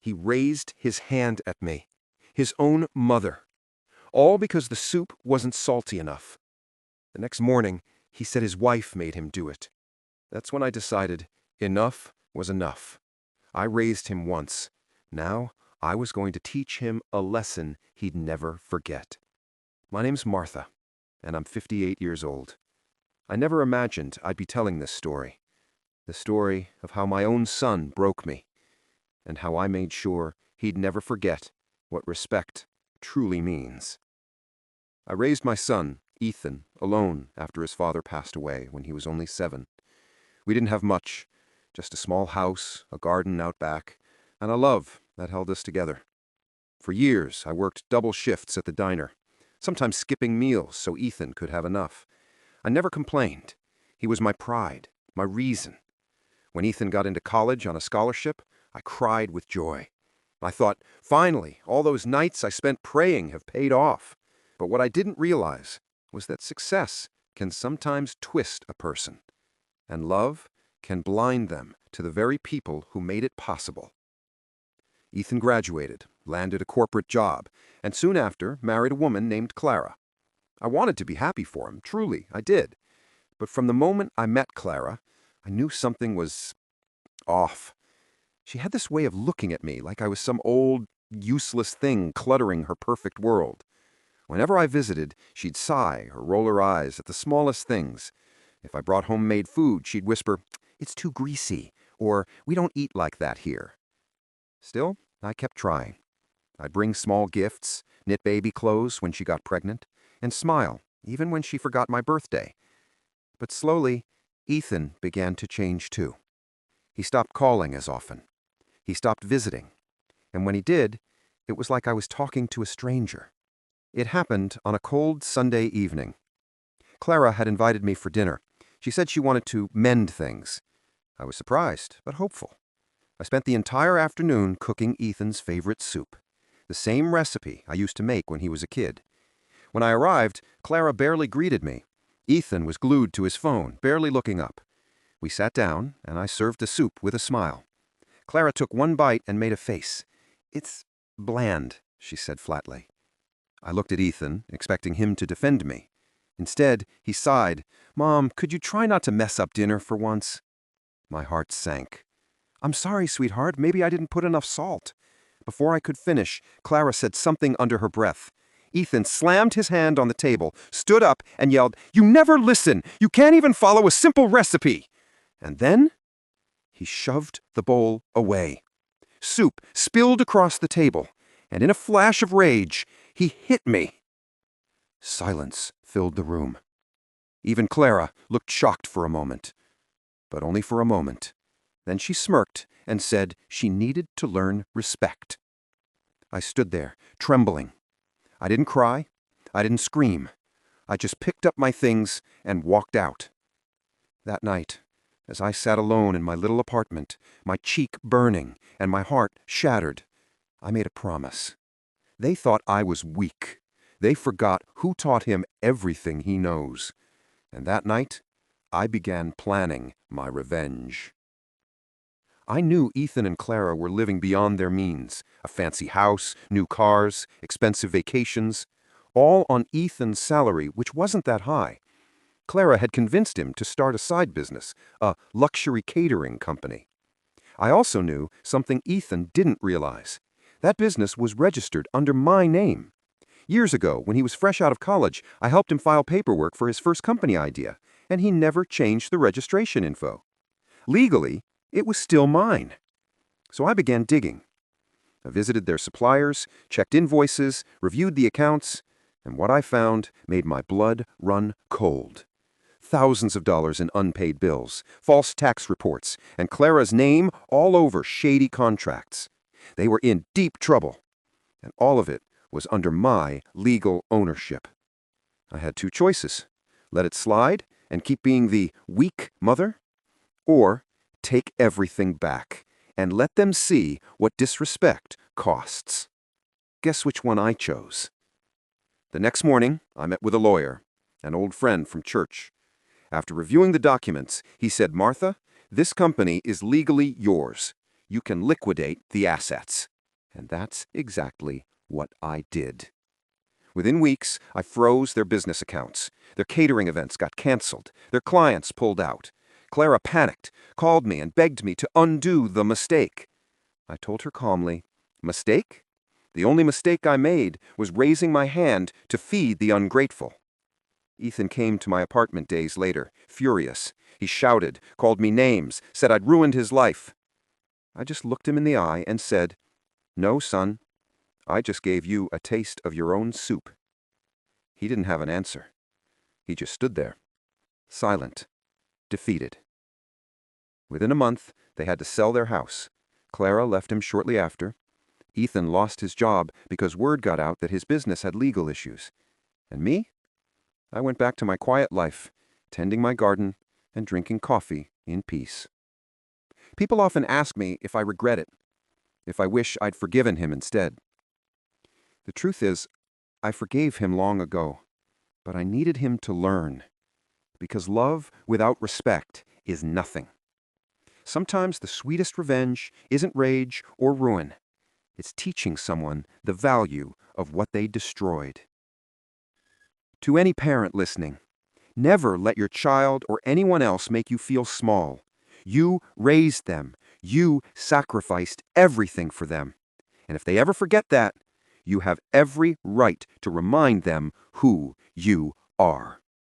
He raised his hand at me, his own mother, all because the soup wasn't salty enough. The next morning, he said his wife made him do it. That's when I decided enough was enough. I raised him once. Now, I was going to teach him a lesson he'd never forget. My name's Martha, and I'm 58 years old. I never imagined I'd be telling this story. The story of how my own son broke me, and how I made sure he'd never forget what respect truly means. I raised my son, Ethan, alone after his father passed away when he was only 7. We didn't have much, just a small house, a garden out back, and a love that held us together. For years, I worked double shifts at the diner, sometimes skipping meals so Ethan could have enough. I never complained. He was my pride, my reason. When Ethan got into college on a scholarship, I cried with joy. I thought, finally, all those nights I spent praying have paid off. But what I didn't realize was that success can sometimes twist a person, and love can blind them to the very people who made it possible. Ethan graduated, landed a corporate job, and soon after married a woman named Clara. I wanted to be happy for him, truly, I did. But from the moment I met Clara, I knew something was off. She had this way of looking at me like I was some old, useless thing cluttering her perfect world. Whenever I visited, she'd sigh or roll her eyes at the smallest things. If I brought homemade food, she'd whisper, "It's too greasy," or "We don't eat like that here." Still, I kept trying. I'd bring small gifts, knit baby clothes when she got pregnant, and smile, even when she forgot my birthday. But slowly, Ethan began to change too. He stopped calling as often. He stopped visiting. And when he did, it was like I was talking to a stranger. It happened on a cold Sunday evening. Clara had invited me for dinner. She said she wanted to mend things. I was surprised, but hopeful. I spent the entire afternoon cooking Ethan's favorite soup, the same recipe I used to make when he was a kid. When I arrived, Clara barely greeted me. Ethan was glued to his phone, barely looking up. We sat down, and I served the soup with a smile. Clara took one bite and made a face. "It's bland," she said flatly. I looked at Ethan, expecting him to defend me. Instead, he sighed, "Mom, could you try not to mess up dinner for once?" My heart sank. "I'm sorry, sweetheart, maybe I didn't put enough salt." Before I could finish, Clara said something under her breath. Ethan slammed his hand on the table, stood up, and yelled, "You never listen! You can't even follow a simple recipe!" And then he shoved the bowl away. Soup spilled across the table, and in a flash of rage, he hit me. Silence filled the room. Even Clara looked shocked for a moment. But only for a moment. Then she smirked and said she needed to learn respect. I stood there, trembling. I didn't cry. I didn't scream. I just picked up my things and walked out. That night, as I sat alone in my little apartment, my cheek burning and my heart shattered, I made a promise. They thought I was weak. They forgot who taught him everything he knows. And that night, I began planning my revenge. I knew Ethan and Clara were living beyond their means. A fancy house, new cars, expensive vacations, all on Ethan's salary, which wasn't that high. Clara had convinced him to start a side business, a luxury catering company. I also knew something Ethan didn't realize. That business was registered under my name. Years ago, when he was fresh out of college, I helped him file paperwork for his first company idea, and he never changed the registration info. Legally, it was still mine. So I began digging. I visited their suppliers, checked invoices, reviewed the accounts, and what I found made my blood run cold. Thousands of dollars in unpaid bills, false tax reports, and Clara's name all over shady contracts. They were in deep trouble, and all of it was under my legal ownership. I had two choices: let it slide and keep being the weak mother, or take everything back and let them see what disrespect costs. Guess which one I chose? The next morning, I met with a lawyer, an old friend from church. After reviewing the documents, he said, "Martha, this company is legally yours. You can liquidate the assets." And that's exactly what I did. Within weeks, I froze their business accounts. Their catering events got canceled. Their clients pulled out. Clara panicked, called me, and begged me to undo the mistake. I told her calmly, "Mistake? The only mistake I made was raising my hand to feed the ungrateful." Ethan came to my apartment days later, furious. He shouted, called me names, said I'd ruined his life. I just looked him in the eye and said, "No, son, I just gave you a taste of your own soup." He didn't have an answer. He just stood there, silent, defeated. Within a month, they had to sell their house. Clara left him shortly after. Ethan lost his job because word got out that his business had legal issues. And me? I went back to my quiet life, tending my garden and drinking coffee in peace. People often ask me if I regret it, if I wish I'd forgiven him instead. The truth is, I forgave him long ago, but I needed him to learn, because love without respect is nothing. Sometimes the sweetest revenge isn't rage or ruin. It's teaching someone the value of what they destroyed. To any parent listening, never let your child or anyone else make you feel small. You raised them. You sacrificed everything for them. And if they ever forget that, you have every right to remind them who you are.